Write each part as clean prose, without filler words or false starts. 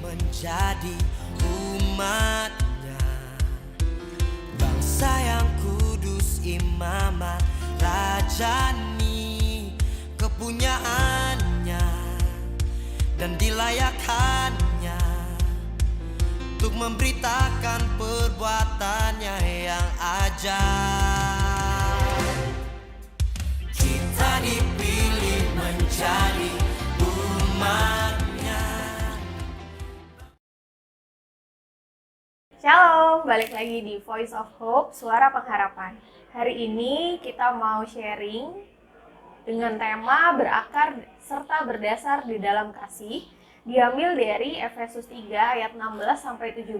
menjadi umatnya, bangsa yang kudus, imamat, rajani kepunyaannya, dan dilayakkannya untuk memberitakan perbuatannya yang ajaib. Kita dipilih menjadi umatnya. Shalom, balik lagi di Voice of Hope, Suara Pengharapan. Hari ini kita mau sharing dengan tema berakar serta berdasar di dalam kasih, diambil dari Efesus 3 ayat 16-17.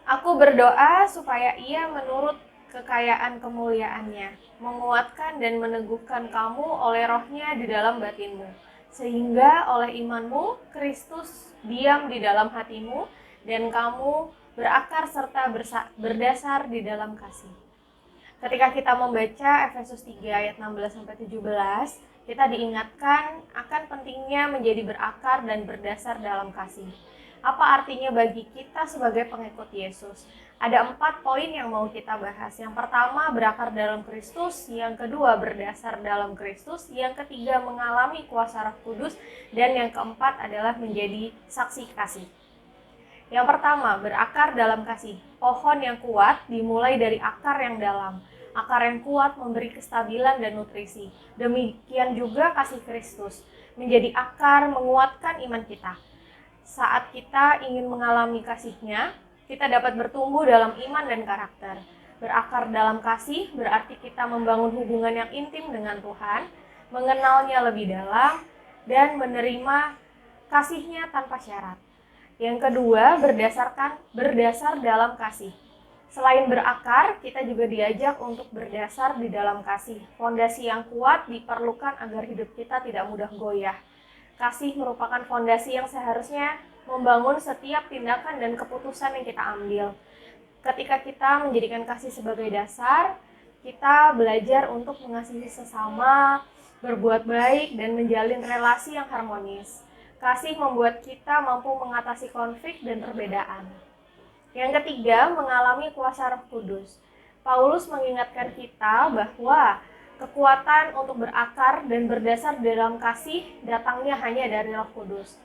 Aku berdoa supaya Ia menurut kekayaan kemuliaannya, menguatkan dan meneguhkan kamu oleh rohnya di dalam batinmu, sehingga oleh imanmu Kristus diam di dalam hatimu, dan kamu berakar serta berdasar di dalam kasih. Ketika kita membaca Efesus 3 ayat 16-17, kita diingatkan akan pentingnya menjadi berakar dan berdasar dalam kasih. Apa artinya bagi kita sebagai pengikut Yesus? Ada 4 poin yang mau kita bahas. Yang pertama, berakar dalam Kristus. Yang kedua, berdasar dalam Kristus. Yang ketiga, mengalami kuasa Roh Kudus. Dan yang keempat adalah menjadi saksi kasih. Yang pertama, berakar dalam kasih. Pohon yang kuat dimulai dari akar yang dalam. Akar yang kuat memberi kestabilan dan nutrisi. Demikian juga kasih Kristus. Menjadi akar menguatkan iman kita. Saat kita ingin mengalami kasih-Nya, kita dapat bertumbuh dalam iman dan karakter. Berakar dalam kasih berarti kita membangun hubungan yang intim dengan Tuhan, mengenalnya lebih dalam, dan menerima kasih-Nya tanpa syarat. Yang kedua, berdasar dalam kasih. Selain berakar, kita juga diajak untuk berdasar di dalam kasih. Fondasi yang kuat diperlukan agar hidup kita tidak mudah goyah. Kasih merupakan fondasi yang seharusnya membangun setiap tindakan dan keputusan yang kita ambil. Ketika kita menjadikan kasih sebagai dasar, kita belajar untuk mengasihi sesama, berbuat baik, dan menjalin relasi yang harmonis. Kasih membuat kita mampu mengatasi konflik dan perbedaan. Yang ketiga, mengalami kuasa Roh Kudus. Paulus mengingatkan kita bahwa kekuatan untuk berakar dan berdasar dalam kasih datangnya hanya dari Roh Kudus.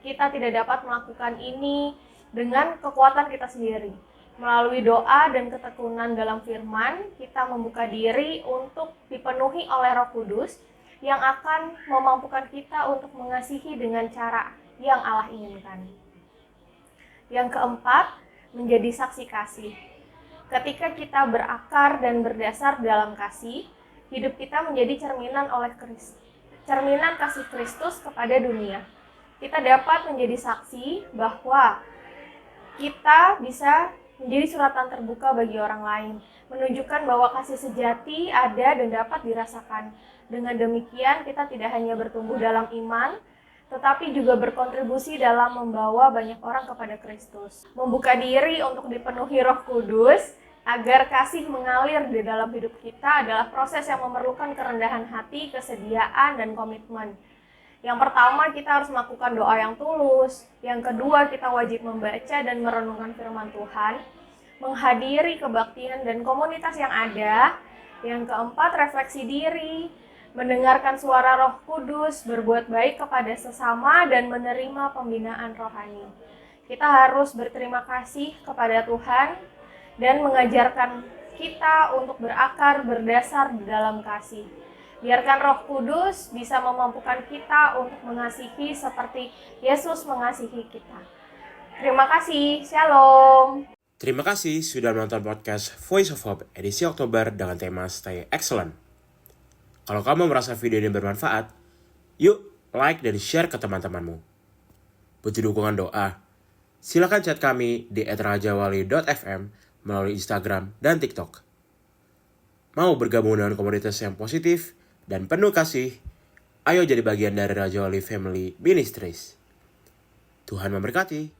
Kita tidak dapat melakukan ini dengan kekuatan kita sendiri. Melalui doa dan ketekunan dalam firman, kita membuka diri untuk dipenuhi oleh Roh Kudus yang akan memampukan kita untuk mengasihi dengan cara yang Allah inginkan. Yang keempat, menjadi saksi kasih. Ketika kita berakar dan berdasar dalam kasih, hidup kita menjadi cerminan kasih Kristus kepada dunia. Kita dapat menjadi saksi bahwa kita bisa menjadi suratan terbuka bagi orang lain, menunjukkan bahwa kasih sejati ada dan dapat dirasakan. Dengan demikian, kita tidak hanya bertumbuh dalam iman, tetapi juga berkontribusi dalam membawa banyak orang kepada Kristus. Membuka diri untuk dipenuhi Roh Kudus agar kasih mengalir di dalam hidup kita adalah proses yang memerlukan kerendahan hati, kesediaan, dan komitmen. Yang pertama, kita harus melakukan doa yang tulus. Yang kedua, kita wajib membaca dan merenungkan firman Tuhan, menghadiri kebaktian dan komunitas yang ada. Yang keempat, refleksi diri, mendengarkan suara Roh Kudus, berbuat baik kepada sesama, dan menerima pembinaan rohani. Kita harus berterima kasih kepada Tuhan dan mengajarkan kita untuk berakar berdasar di dalam kasih. Biarkan Roh Kudus bisa memampukan kita untuk mengasihi seperti Yesus mengasihi kita. Terima kasih, Shalom. Terima kasih sudah menonton podcast Voice of Hope edisi Oktober dengan tema Stay Excellent. Kalau kamu merasa video ini bermanfaat, yuk like dan share ke teman-temanmu. Butuh dukungan doa? Silakan chat kami di @rajawali.fm melalui Instagram dan TikTok. Mau bergabung dengan komunitas yang positif dan penuh kasih? Ayo jadi bagian dari Raja Wali Family Ministries. Tuhan memberkati.